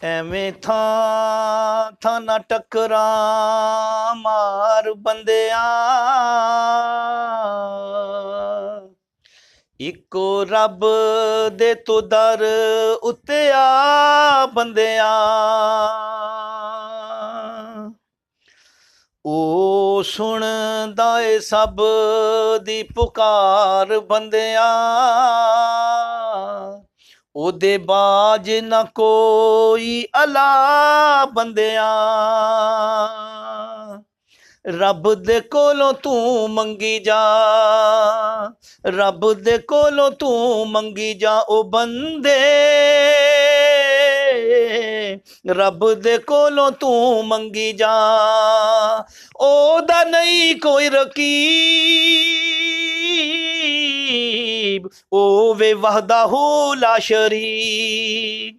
ਐਵੇਂ ਥਾਂ ਥਾਂ ਨਾ ਟੱਕਰਾਂ ਮਾਰ ਬੰਦਿਆਂ, ਇੱਕੋ ਰੱਬ ਦੇ ਤੂੰ ਦਰ ਉੱਤੇ ਆ ਬੰਦਿਆਂ। ਉਹ ਸੁਣਦਾ ਏ ਸਭ ਦੀ ਪੁਕਾਰ ਬੰਦਿਆਂ, ਉਹਦੇ ਬਾਝ ਨਾ ਕੋਈ ਅਲਾ ਬੰਦਿਆਂ। ਰੱਬ ਦੇ ਕੋਲੋਂ ਤੂੰ ਮੰਗੀ ਜਾ, ਰੱਬ ਦੇ ਕੋਲੋਂ ਤੂੰ ਮੰਗੀ ਜਾ ਉਹ ਬੰਦੇ, ਰੱਬ ਦੇ ਕੋਲੋਂ ਤੂੰ ਮੰਗੀ ਜਾ। ਉਹਦਾ ਨਹੀਂ ਕੋਈ ਰਕੀਬ, ਉਹ ਵੇ ਵਹਦਾ ਲਾ ਸ਼ਰੀਕ।